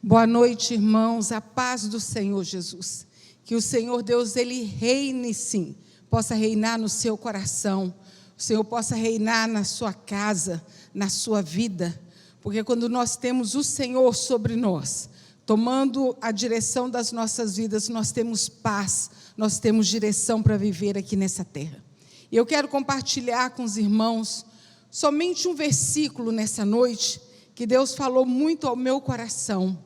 Boa noite, irmãos, a paz do Senhor Jesus. Que o Senhor Deus, Ele reine sim, possa reinar no seu coração, o Senhor possa reinar na sua casa, na sua vida, porque quando nós temos o Senhor sobre nós, tomando a direção das nossas vidas, nós temos paz, nós temos direção para viver aqui nessa terra. E eu quero compartilhar com os irmãos somente um versículo nessa noite, que Deus falou muito ao meu coração,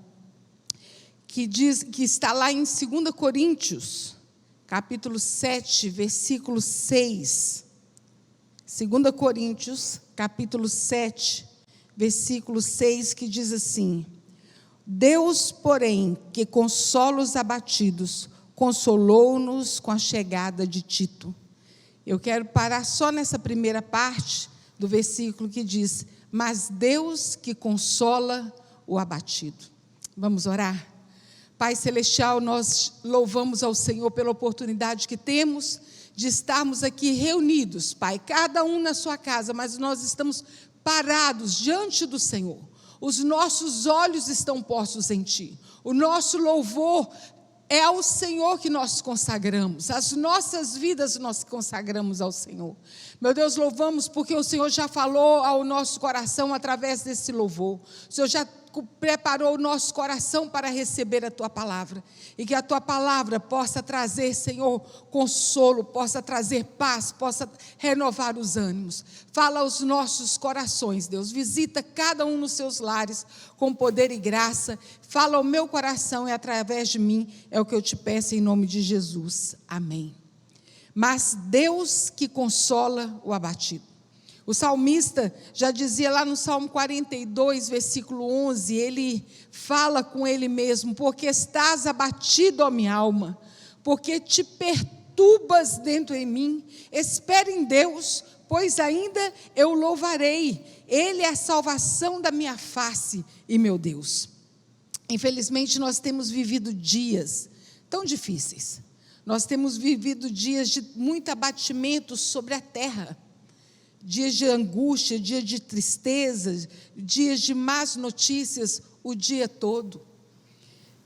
que está lá em 2 Coríntios, capítulo 7, versículo 6. 2 Coríntios, capítulo 7, versículo 6, que diz assim: Deus, porém, que consola os abatidos, consolou-nos com a chegada de Tito. Eu quero parar só nessa primeira parte do versículo que diz: mas Deus que consola o abatido. Vamos orar? Pai Celestial, nós louvamos ao Senhor pela oportunidade que temos de estarmos aqui reunidos, Pai, cada um na sua casa, mas nós estamos parados diante do Senhor. Os nossos olhos estão postos em Ti. O nosso louvor é ao Senhor que nós consagramos. As nossas vidas nós consagramos ao Senhor. Meu Deus, louvamos porque o Senhor já falou ao nosso coração através desse louvor. O Senhor já preparou o nosso coração para receber a Tua palavra. E que a Tua palavra possa trazer, Senhor, consolo, possa trazer paz, possa renovar os ânimos. Fala aos nossos corações, Deus. Visita cada um nos seus lares com poder e graça. Fala ao meu coração e através de mim, é o que eu te peço em nome de Jesus. Amém. Mas Deus que consola o abatido. O salmista já dizia lá no Salmo 42, versículo 11, ele fala com ele mesmo: porque estás abatido, ó minha alma, porque te perturbas dentro em mim, espere em Deus, pois ainda eu louvarei, Ele é a salvação da minha face e meu Deus. Infelizmente nós temos vivido dias tão difíceis, nós temos vivido dias de muito abatimento sobre a terra, dias de angústia, dias de tristeza, dias de más notícias, o dia todo.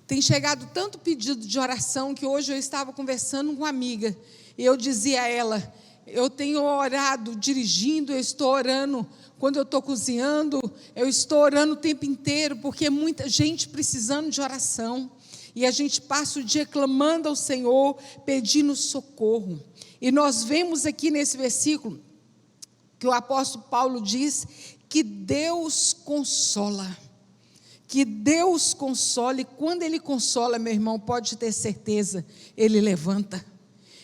Tem chegado tanto pedido de oração que hoje eu estava conversando com uma amiga e eu dizia a ela: eu tenho orado dirigindo, eu estou orando quando eu estou cozinhando, eu estou orando o tempo inteiro, porque é muita gente precisando de oração. E a gente passa o dia clamando ao Senhor, pedindo socorro. E nós vemos aqui nesse versículo que o apóstolo Paulo diz que Deus consola. Que Deus consola, e quando Ele consola, meu irmão, pode ter certeza, Ele levanta.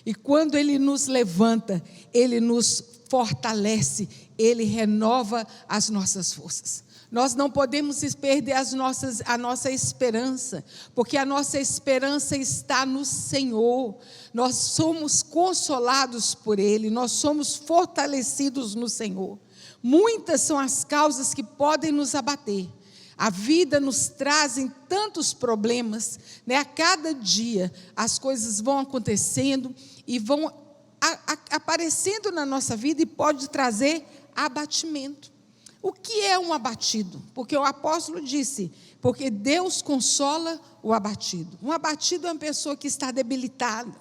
E quando Ele nos levanta, Ele nos fortalece, Ele renova as nossas forças. Nós não podemos perder a nossa esperança, porque a nossa esperança está no Senhor. Nós somos consolados por Ele, nós somos fortalecidos no Senhor. Muitas são as causas que podem nos abater. A vida nos traz tantos problemas, né? A cada dia as coisas vão acontecendo e vão aparecendo na nossa vida e pode trazer abatimento. O que é um abatido? Porque o apóstolo disse: porque Deus consola o abatido. Um abatido é uma pessoa que está debilitada,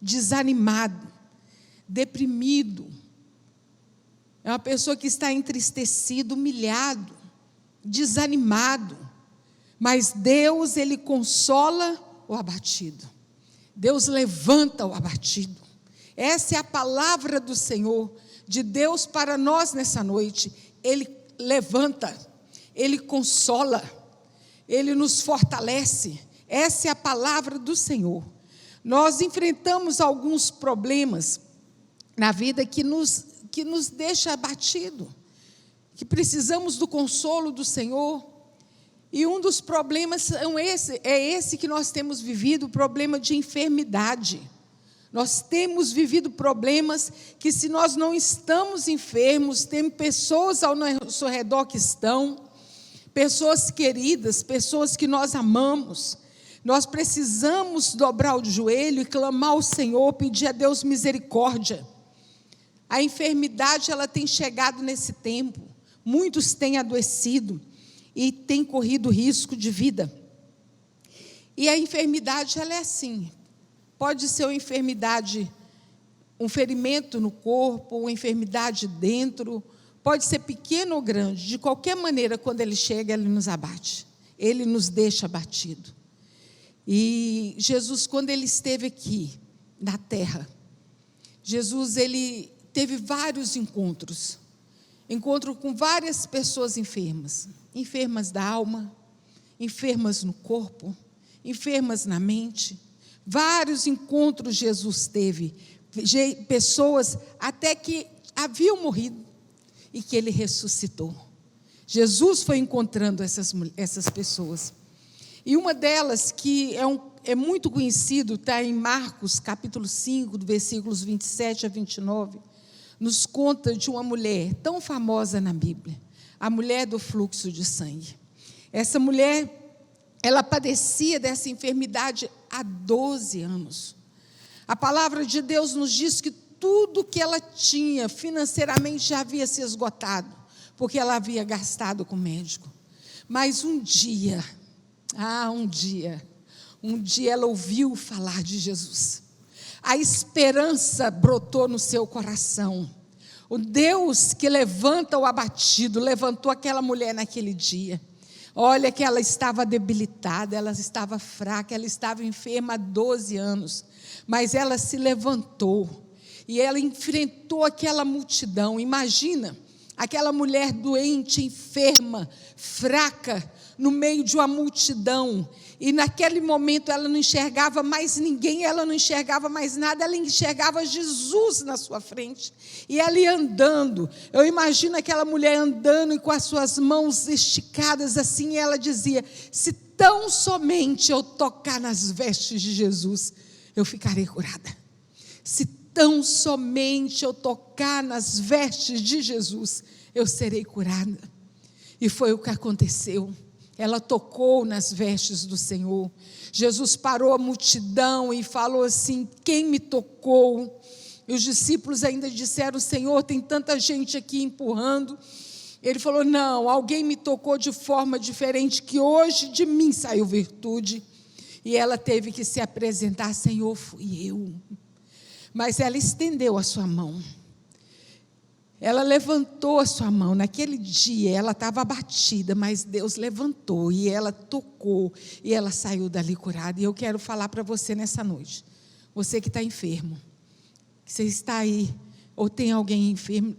desanimado, deprimido. É uma pessoa que está entristecido, humilhado, desanimado. Mas Deus, Ele consola o abatido. Deus levanta o abatido. Essa é a palavra do Senhor, de Deus para nós nessa noite. Ele levanta, Ele consola, Ele nos fortalece. Essa é a palavra do Senhor. Nós enfrentamos alguns problemas na vida que nos deixa abatido, que precisamos do consolo do Senhor. E um dos problemas é esse que nós temos vivido, o problema de enfermidade. Nós temos vivido problemas que, se nós não estamos enfermos, tem pessoas ao nosso redor que estão, pessoas queridas, pessoas que nós amamos. Nós precisamos dobrar o joelho e clamar ao Senhor, pedir a Deus misericórdia. A enfermidade, ela tem chegado nesse tempo, muitos têm adoecido e têm corrido risco de vida. E a enfermidade, ela é assim. Pode ser uma enfermidade, um ferimento no corpo, uma enfermidade dentro, pode ser pequeno ou grande. De qualquer maneira, quando ele chega, ele nos abate. Ele nos deixa abatido. E Jesus, quando ele esteve aqui, na terra, Jesus, ele teve vários encontros. Encontro com várias pessoas enfermas. Enfermas da alma, enfermas no corpo, enfermas na mente. Vários encontros Jesus teve. Pessoas até que haviam morrido e que ele ressuscitou. Jesus foi encontrando essas pessoas. E uma delas, que é muito conhecido, está em Marcos, capítulo 5, do versículos 27 a 29, nos conta de uma mulher tão famosa na Bíblia, a mulher do fluxo de sangue. Essa mulher, ela padecia dessa enfermidade há 12 anos. A palavra de Deus nos diz que tudo que ela tinha financeiramente já havia se esgotado, porque ela havia gastado com o médico. Mas um dia ela ouviu falar de Jesus. A esperança brotou no seu coração. O Deus que levanta o abatido, levantou aquela mulher naquele dia. Olha que ela estava debilitada, ela estava fraca, ela estava enferma há 12 anos. Mas ela se levantou e ela enfrentou aquela multidão. Imagina, aquela mulher doente, enferma, fraca, no meio de uma multidão. E naquele momento ela não enxergava mais ninguém, ela não enxergava mais nada, ela enxergava Jesus na sua frente. E ela ia andando. Eu imagino aquela mulher andando e com as suas mãos esticadas assim, e ela dizia: se tão somente eu tocar nas vestes de Jesus, eu ficarei curada. Se tão somente eu tocar nas vestes de Jesus, eu serei curada. E foi o que aconteceu. Ela tocou nas vestes do Senhor. Jesus parou a multidão e falou assim: quem me tocou? E os discípulos ainda disseram: Senhor, tem tanta gente aqui empurrando. Ele falou: não, alguém me tocou de forma diferente, que hoje de mim saiu virtude. E ela teve que se apresentar: Senhor, fui eu. Mas ela estendeu a sua mão. Ela levantou a sua mão. Naquele dia ela estava abatida, mas Deus levantou e ela tocou e ela saiu dali curada. E eu quero falar para você nessa noite, você que está enfermo, que você está aí, ou tem alguém enfermo,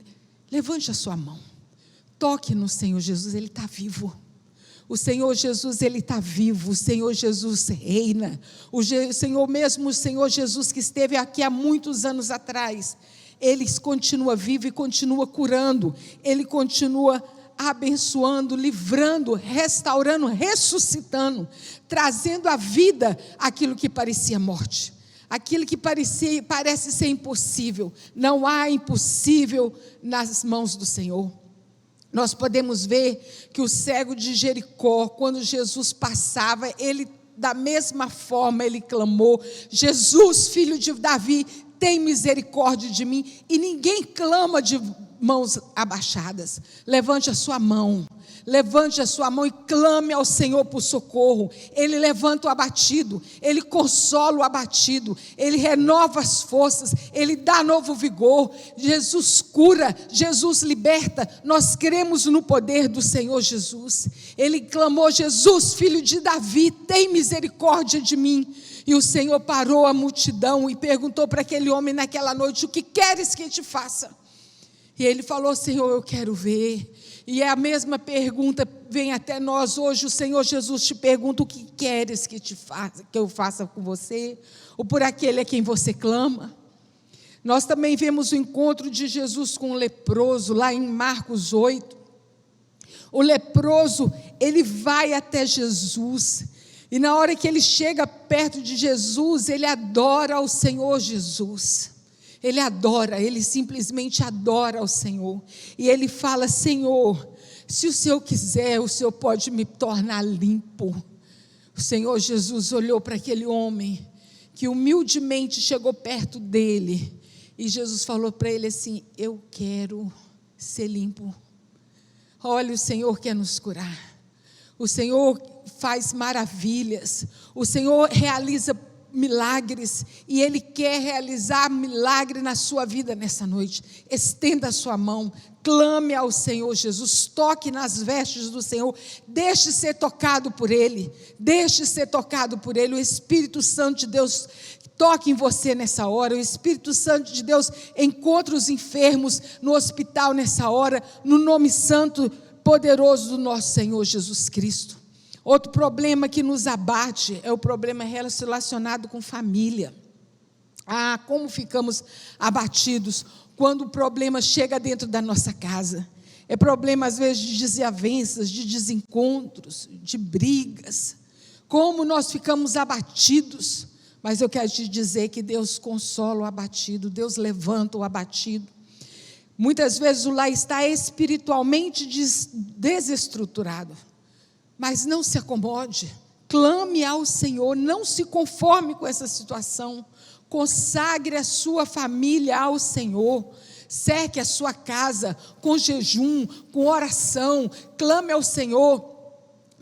levante a sua mão, toque no Senhor Jesus, Ele está vivo. O Senhor Jesus, Ele está vivo. O Senhor Jesus reina. O Senhor mesmo, o Senhor Jesus que esteve aqui há muitos anos atrás, Ele continua vivo e continua curando. Ele continua abençoando, livrando, restaurando, ressuscitando, trazendo à vida aquilo que parecia morte, aquilo que parece ser impossível. Não há impossível nas mãos do Senhor. Nós podemos ver que o cego de Jericó, quando Jesus passava, ele, da mesma forma, ele clamou: Jesus, filho de Davi, tem misericórdia de mim. E ninguém clama de mãos abaixadas. Levante a sua mão e clame ao Senhor por socorro. Ele levanta o abatido, Ele consola o abatido, Ele renova as forças, Ele dá novo vigor. Jesus cura, Jesus liberta. Nós cremos no poder do Senhor Jesus. Ele clamou: Jesus, filho de Davi, tem misericórdia de mim. E o Senhor parou a multidão e perguntou para aquele homem naquela noite: o que queres que te faça? E ele falou: Senhor, eu quero ver. E a mesma pergunta vem até nós hoje. O Senhor Jesus te pergunta: o que queres que eu faça com você? Ou por aquele a quem você clama? Nós também vemos o encontro de Jesus com o leproso, lá em Marcos 8. O leproso, ele vai até Jesus. E na hora que ele chega perto de Jesus, ele adora ao Senhor Jesus. Ele adora, ele simplesmente adora ao Senhor. E ele fala: Senhor, se o Senhor quiser, o Senhor pode me tornar limpo. O Senhor Jesus olhou para aquele homem que humildemente chegou perto dele. E Jesus falou para ele assim: eu quero ser limpo. Olha, o Senhor quer nos curar. O Senhor faz maravilhas, o Senhor realiza milagres, e Ele quer realizar milagre na sua vida nessa noite. Estenda a sua mão, clame ao Senhor Jesus, toque nas vestes do Senhor, deixe ser tocado por Ele, o Espírito Santo de Deus toque em você nessa hora, o Espírito Santo de Deus encontra os enfermos no hospital nessa hora, no nome santo, poderoso do nosso Senhor Jesus Cristo. Outro problema que nos abate é o problema relacionado com família. Como ficamos abatidos quando o problema chega dentro da nossa casa. É problema, às vezes, de desavenças, de desencontros, de brigas. Como nós ficamos abatidos. Mas eu quero te dizer que Deus consola o abatido, Deus levanta o abatido. Muitas vezes o lar está espiritualmente desestruturado. Mas não se acomode, clame ao Senhor, não se conforme com essa situação, consagre a sua família ao Senhor, cerque a sua casa com jejum, com oração, clame ao Senhor,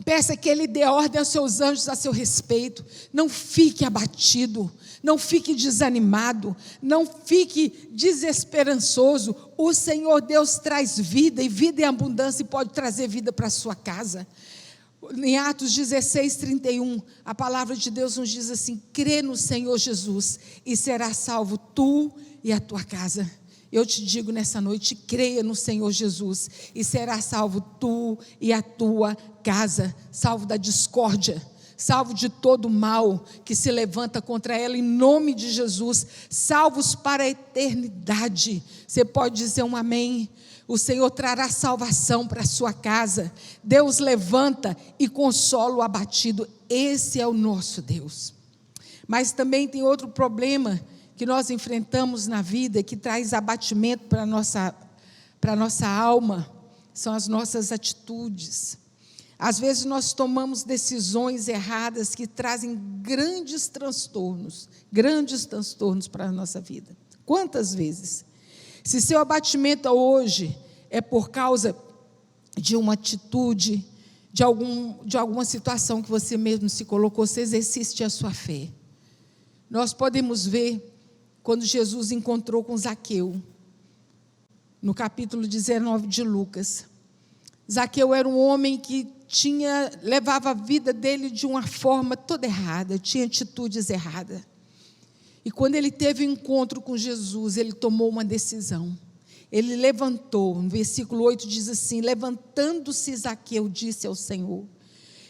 peça que Ele dê ordem aos seus anjos a seu respeito, não fique abatido, não fique desanimado, não fique desesperançoso. O Senhor Deus traz vida, e vida em abundância, e pode trazer vida para a sua casa. Em Atos 16:31, a palavra de Deus nos diz assim: crê no Senhor Jesus e serás salvo tu e a tua casa. Eu te digo nessa noite, creia no Senhor Jesus e serás salvo tu e a tua casa, salvo da discórdia, salvo de todo mal que se levanta contra ela, em nome de Jesus, salvos para a eternidade. Você pode dizer um amém? O Senhor trará salvação para a sua casa. Deus levanta e consola o abatido. Esse é o nosso Deus. Mas também tem outro problema que nós enfrentamos na vida, que traz abatimento para a nossa alma, são as nossas atitudes. Às vezes nós tomamos decisões erradas que trazem grandes transtornos para a nossa vida. Quantas vezes? Se seu abatimento hoje é por causa de uma atitude, de alguma situação que você mesmo se colocou, você exercite a sua fé. Nós podemos ver quando Jesus encontrou com Zaqueu, no capítulo 19 de Lucas. Zaqueu era um homem que levava a vida dele de uma forma toda errada, tinha atitudes erradas. E quando ele teve um encontro com Jesus, ele tomou uma decisão. Ele levantou, no versículo 8 diz assim: levantando-se Zaqueu, disse ao Senhor.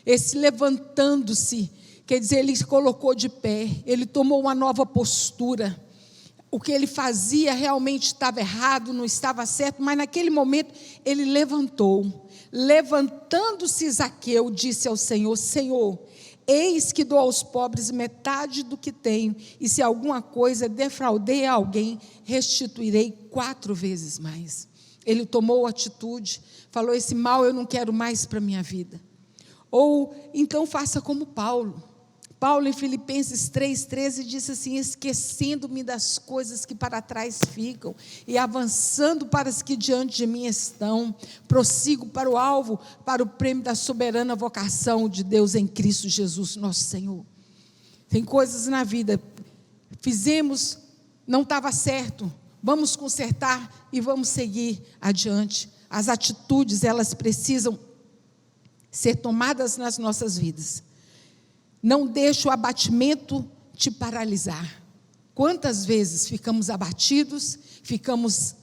Esse levantando-se, quer dizer, ele se colocou de pé, ele tomou uma nova postura. O que ele fazia realmente estava errado, não estava certo, mas naquele momento ele levantou. Levantando-se Zaqueu, disse ao Senhor: Senhor, eis que dou aos pobres metade do que tenho, e se alguma coisa defraudei a alguém, restituirei 4 vezes mais. Ele tomou atitude, falou: esse mal eu não quero mais para a minha vida. Ou então faça como Paulo. Paulo, em Filipenses 3,13, disse assim: esquecendo-me das coisas que para trás ficam e avançando para as que diante de mim estão, prossigo para o alvo, para o prêmio da soberana vocação de Deus em Cristo Jesus, nosso Senhor. Tem coisas na vida, fizemos, não estava certo, vamos consertar e vamos seguir adiante. As atitudes, elas precisam ser tomadas nas nossas vidas. Não deixe o abatimento te paralisar. Quantas vezes ficamos abatidos, ficamos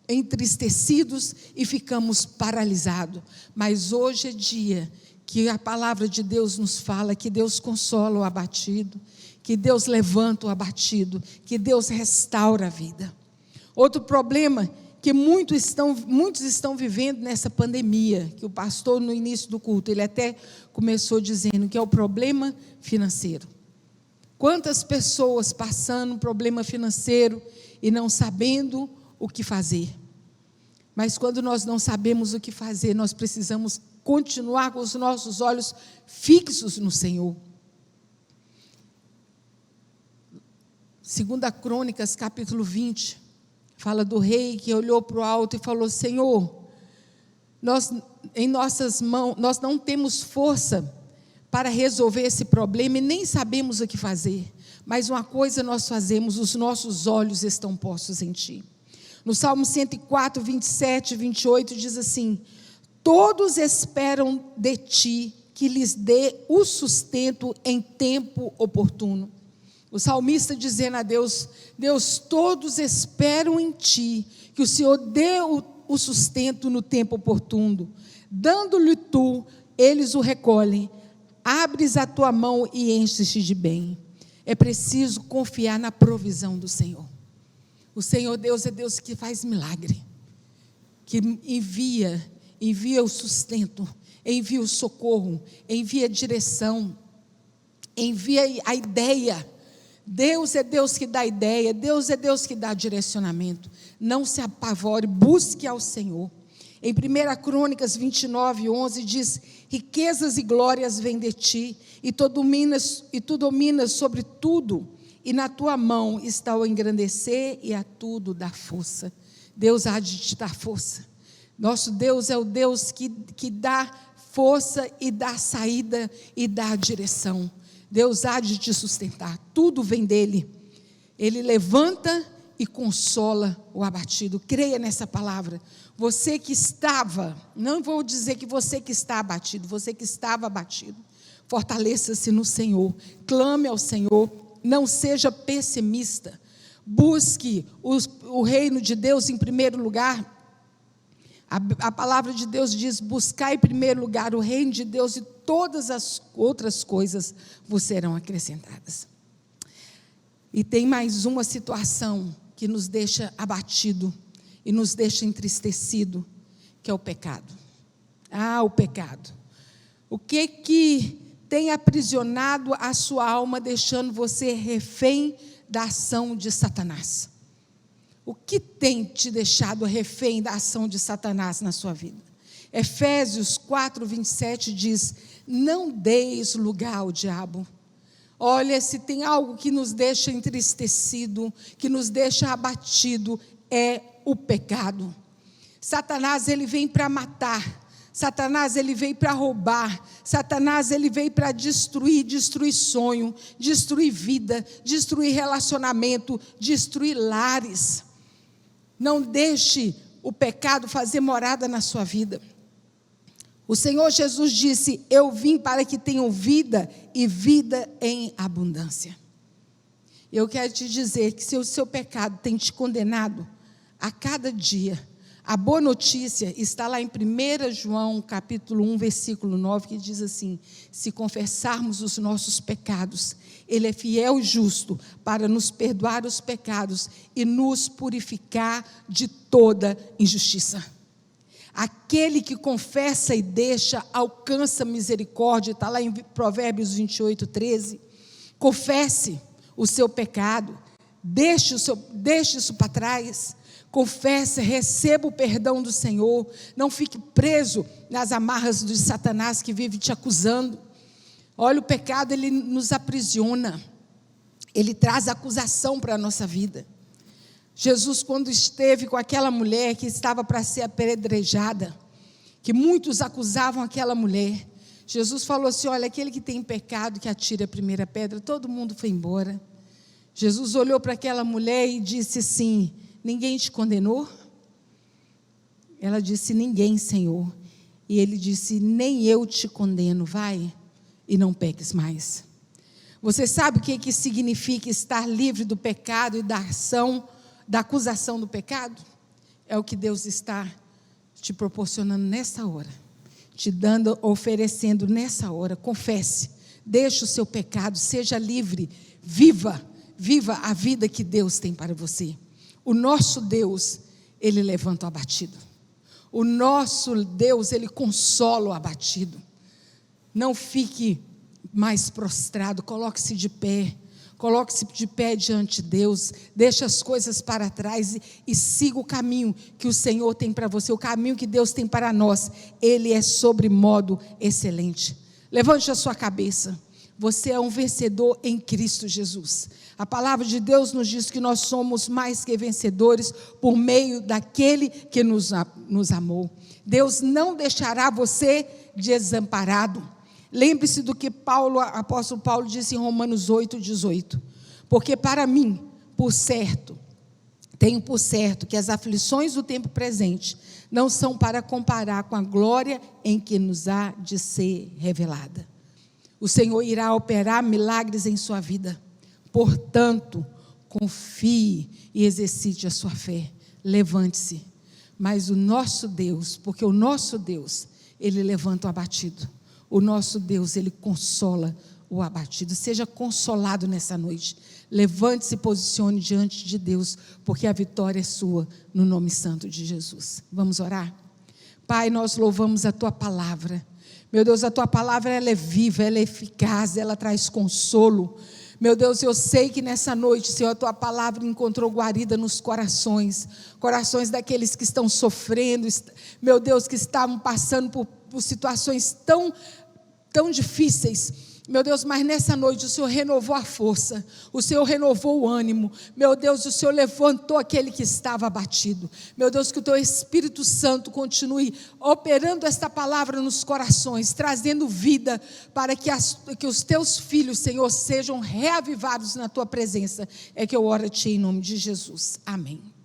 entristecidos e ficamos paralisados. Mas hoje é dia que a palavra de Deus nos fala que Deus consola o abatido, que Deus levanta o abatido, que Deus restaura a vida. Outro problema que muitos estão vivendo nessa pandemia, que o pastor no início do culto, ele até começou dizendo que é o problema financeiro. Quantas pessoas passando um problema financeiro e não sabendo o que fazer. Mas quando nós não sabemos o que fazer, nós precisamos continuar com os nossos olhos fixos no Senhor. 2 Crônicas, capítulo 20, fala do rei que olhou para o alto e falou: Senhor, em nossas mãos, nós não temos força para resolver esse problema e nem sabemos o que fazer. Mas uma coisa nós fazemos, os nossos olhos estão postos em Ti. No Salmo 104, 27 e 28 diz assim: todos esperam de Ti que lhes dê o sustento em tempo oportuno. O salmista dizendo a Deus: Deus, todos esperam em Ti, que o Senhor dê o sustento no tempo oportuno. Dando-lhe Tu, eles o recolhem. Abres a Tua mão e enches-te de bem. É preciso confiar na provisão do Senhor. O Senhor Deus é Deus que faz milagre, que envia o sustento, envia o socorro, envia a direção, envia a ideia. Deus é Deus que dá ideia, Deus é Deus que dá direcionamento. Não se apavore, busque ao Senhor. Em 1 Crônicas 29, 11 diz: riquezas e glórias vêm de Ti, e tu dominas sobre tudo, e na Tua mão está o engrandecer e a tudo dar força. Deus há de te dar força. Nosso Deus é o Deus que dá força e dá saída e dá direção. Deus há de te sustentar, tudo vem dEle. Ele levanta e consola o abatido. Creia nessa palavra. Você que estava, não vou dizer que você que está abatido, você que estava abatido, fortaleça-se no Senhor, clame ao Senhor, não seja pessimista, busque o reino de Deus em primeiro lugar. A palavra de Deus diz: buscar em primeiro lugar o reino de Deus e todas as outras coisas vos serão acrescentadas. E tem mais uma situação que nos deixa abatido e nos deixa entristecido, que é o pecado. O pecado. O que tem aprisionado a sua alma, deixando você refém da ação de Satanás? O que tem te deixado refém da ação de Satanás na sua vida? Efésios 4, 27 diz: não deis lugar ao diabo. Olha, se tem algo que nos deixa entristecido, que nos deixa abatido, é o pecado. Satanás, ele vem para matar. Satanás, ele veio para roubar. Satanás, ele veio para destruir sonho, destruir vida, destruir relacionamento, destruir lares. Não deixe o pecado fazer morada na sua vida. O Senhor Jesus disse: eu vim para que tenham vida e vida em abundância. Eu quero te dizer que se o seu pecado tem te condenado a cada dia, a boa notícia está lá em 1 João capítulo 1, versículo 9, que diz assim: se confessarmos os nossos pecados, Ele é fiel e justo para nos perdoar os pecados e nos purificar de toda injustiça. Aquele que confessa e deixa, alcança misericórdia. Está lá em Provérbios 28, 13. Confesse o seu pecado, deixe isso para trás. Confesse, receba o perdão do Senhor. Não fique preso nas amarras de Satanás que vive te acusando. Olha, o pecado, ele nos aprisiona. Ele traz acusação para a nossa vida. Jesus, quando esteve com aquela mulher que estava para ser apedrejada, que muitos acusavam aquela mulher, Jesus falou assim: olha, aquele que tem pecado, que atire a primeira pedra. Todo mundo foi embora. Jesus olhou para aquela mulher e disse assim: ninguém te condenou? Ela disse: ninguém, Senhor. E ele disse: nem eu te condeno, vai e não peques mais. Você sabe o que significa estar livre do pecado e da acusação do pecado? É o que Deus está te proporcionando nessa hora, te dando, oferecendo nessa hora. Confesse, deixe o seu pecado, seja livre, viva a vida que Deus tem para você. O nosso Deus, Ele levanta o abatido. O nosso Deus, Ele consola o abatido. Não fique mais prostrado, coloque-se de pé. Coloque-se de pé diante de Deus, deixe as coisas para trás e siga o caminho que o Senhor tem para você, o caminho que Deus tem para nós. Ele é sobremodo excelente. Levante a sua cabeça. Você é um vencedor em Cristo Jesus. A palavra de Deus nos diz que nós somos mais que vencedores por meio daquele que nos amou. Deus não deixará você desamparado. Lembre-se do que o apóstolo Paulo disse em Romanos 8:18. Porque para mim, tenho por certo que as aflições do tempo presente não são para comparar com a glória em que nos há de ser revelada. O Senhor irá operar milagres em sua vida. Portanto, confie e exercite a sua fé. Levante-se. Mas o nosso Deus, porque o nosso Deus, Ele levanta o abatido. O nosso Deus, Ele consola o abatido. Seja consolado nessa noite. Levante-se e posicione diante de Deus, porque a vitória é sua, no nome santo de Jesus. Vamos orar? Pai, nós louvamos a Tua palavra. Meu Deus, a Tua palavra, ela é viva, ela é eficaz, ela traz consolo. Meu Deus, eu sei que nessa noite, Senhor, a Tua palavra encontrou guarida nos corações daqueles que estão sofrendo, meu Deus, que estavam passando por situações tão difíceis. Meu Deus, mas nessa noite o Senhor renovou a força, o Senhor renovou o ânimo, meu Deus, o Senhor levantou aquele que estava abatido. Meu Deus, que o Teu Espírito Santo continue operando esta palavra nos corações, trazendo vida para que os Teus filhos, Senhor, sejam reavivados na Tua presença. É que eu oro a Ti em nome de Jesus. Amém.